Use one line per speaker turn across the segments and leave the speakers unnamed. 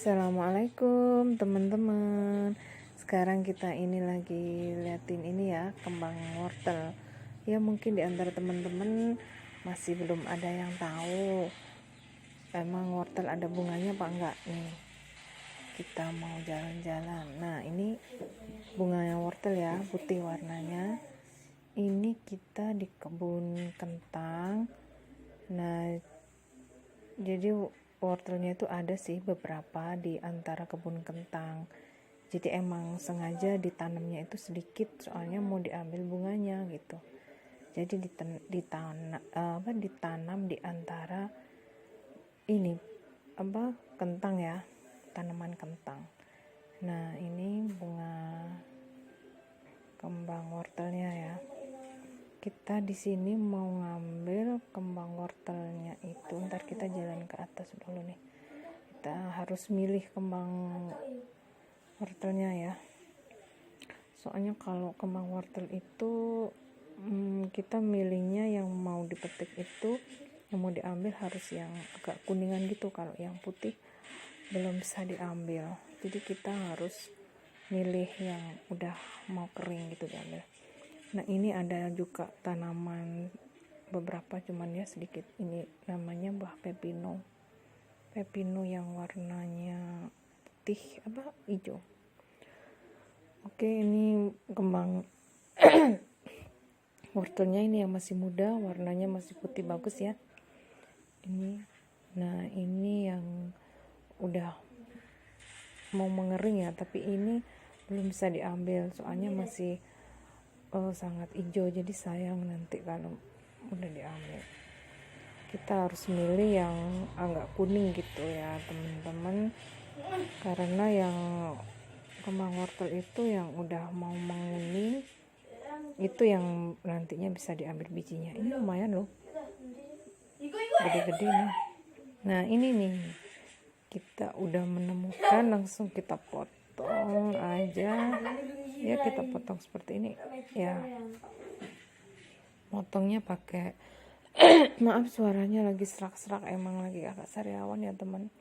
Assalamualaikum teman-teman. Sekarang kita ini lagi liatin ini ya, kembang wortel. Ya mungkin di antara teman-teman masih belum ada yang tahu emang wortel ada bunganya apa enggak nih. Kita mau jalan-jalan. Nah, ini bunganya wortel ya, putih warnanya. Ini kita di kebun kentang. Nah, jadi wortelnya itu ada sih beberapa di antara kebun kentang. Jadi emang sengaja ditanamnya itu sedikit, soalnya mau diambil bunganya gitu. Jadi ditanam di antara ini kentang ya, tanaman kentang. Nah, ini bunga kembang wortelnya ya. Kita di sini mau ngambil kembang wortelnya itu, ntar kita jalan ke atas dulu nih. Kita harus milih kembang wortelnya ya. Soalnya kalau kembang wortel itu kita milihnya yang mau dipetik itu, yang mau diambil harus yang agak kuningan gitu. Kalau yang putih belum bisa diambil. Jadi kita harus milih yang udah mau kering gitu diambil. Nah, ini ada juga tanaman beberapa, cuman ya sedikit. Ini namanya buah pepino. Pepino yang warnanya putih hijau. Oke, ini kembang wortelnya ini yang masih muda, warnanya masih putih bagus ya. Ini. Nah, ini yang udah mau mengering ya, tapi ini belum bisa diambil soalnya masih sangat hijau, jadi sayang nanti kalau udah diambil. Kita harus milih yang agak kuning gitu ya teman-teman, karena yang kembang wortel itu yang udah mau menguning itu yang nantinya bisa diambil bijinya. Ini lumayan loh, gede-gede nih. Nah, ini nih kita udah menemukan, langsung kita potong aja ya. Kita potong seperti ini ya, potongnya pakai maaf suaranya lagi serak-serak, emang lagi agak sariawan ya teman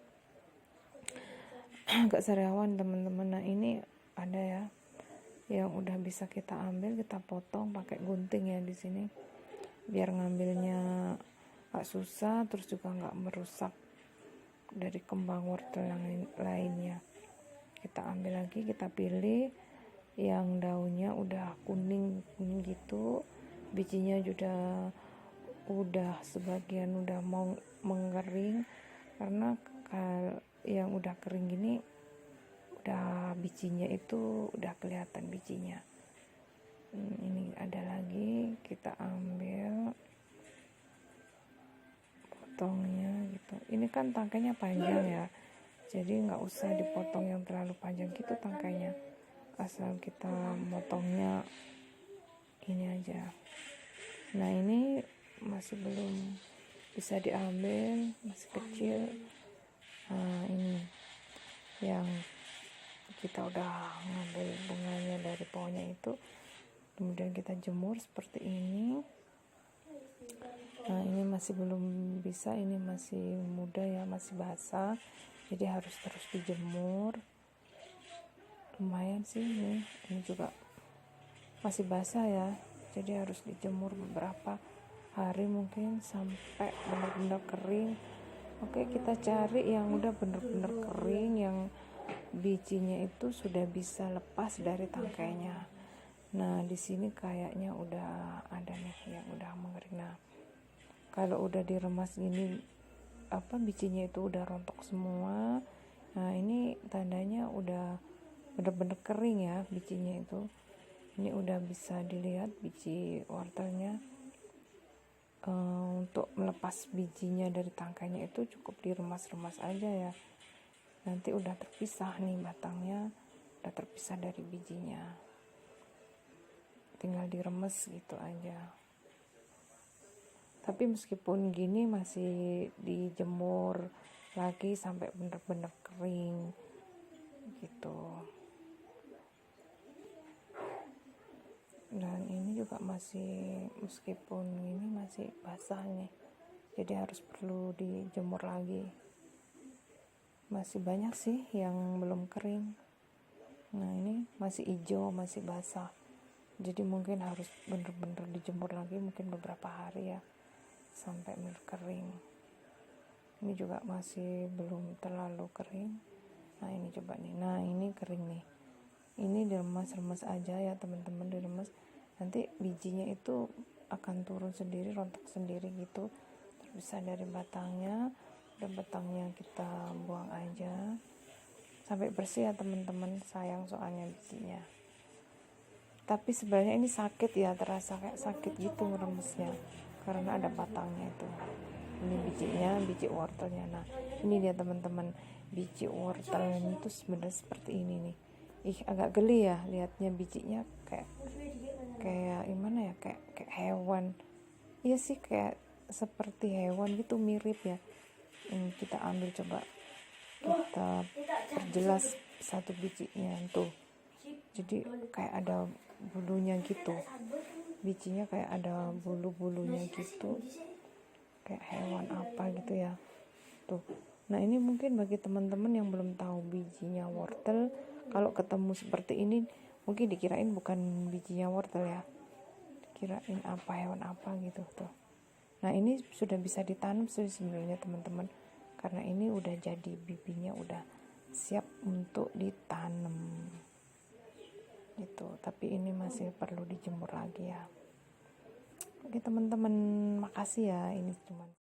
agak sariawan teman-teman. Nah, ini ada ya yang udah bisa kita ambil, kita potong pakai gunting ya di sini biar ngambilnya gak susah, terus juga gak merusak dari kembang wortel yang lainnya. Kita ambil lagi, kita pilih yang daunnya udah kuning gitu, bijinya udah sebagian udah mau mengering, karena yang udah kering gini udah bijinya itu udah kelihatan bijinya. Ini ada lagi, kita ambil potongnya gitu. Ini kan tangkainya panjang ya, jadi nggak usah dipotong yang terlalu panjang gitu tangkainya, asal kita motongnya ini aja. Nah, ini masih belum bisa diambil, masih kecil. Nah, ini yang kita udah ngambil bunganya dari pohonnya itu, kemudian kita jemur seperti ini. Nah, ini masih belum bisa, ini masih muda ya, masih basah, jadi harus terus dijemur. Lumayan sih ini juga masih basah ya, jadi harus dijemur beberapa hari mungkin sampai benar-benar kering. Oke, kita cari yang udah benar-benar kering, yang bijinya itu sudah bisa lepas dari tangkainya. Nah, di sini kayaknya udah ada nih yang udah mengering. Nah, kalau udah diremas ini bijinya itu udah rontok semua. Nah, ini tandanya udah benar-benar kering ya bijinya itu. Ini udah bisa dilihat biji wortelnya. Untuk melepas bijinya dari tangkainya itu cukup diremas-remas aja ya. Nanti udah terpisah nih, batangnya udah terpisah dari bijinya, tinggal diremes gitu aja. Tapi meskipun gini masih dijemur lagi sampai benar-benar kering gitu. Dan ini juga masih, meskipun ini masih basah nih, jadi harus perlu dijemur lagi. masih banyak sih yang belum kering. Nah ini masih hijau, masih basah, jadi mungkin harus bener-bener dijemur lagi, mungkin beberapa hari ya sampai kering. Ini juga masih belum terlalu kering. Nah ini coba nih, nah ini kering nih, ini diremas-remas aja ya teman-teman, diremas, nanti bijinya itu akan turun sendiri, rontok sendiri gitu, terpisah dari batangnya. Dan batangnya kita buang aja sampai bersih ya teman-teman, sayang soalnya bijinya. Tapi sebenarnya ini sakit ya, terasa kayak sakit gitu ngeremesnya karena ada batangnya itu. Ini bijinya, biji wortelnya. Nah ini dia teman-teman, biji wortelnya itu sebenarnya seperti ini nih. Agak geli ya lihatnya, bijinya kayak gimana ya, kayak hewan. Iya sih, kayak seperti hewan gitu, mirip ya. Ini kita ambil, coba kita perjelas satu bijinya tuh, jadi kayak ada bulunya gitu, bijinya kayak ada bulu-bulunya gitu, kayak hewan apa gitu ya tuh. Nah ini mungkin bagi teman-teman yang belum tahu bijinya wortel, kalau ketemu seperti ini mungkin dikirain bukan bijinya wortel ya, kirain apa, hewan apa gitu tuh. Nah ini sudah bisa ditanam sih sebenarnya teman-teman, karena ini udah jadi bibinya, udah siap untuk ditanam gitu. Tapi ini masih perlu dijemur lagi ya. Oke teman-teman, makasih ya, ini cuma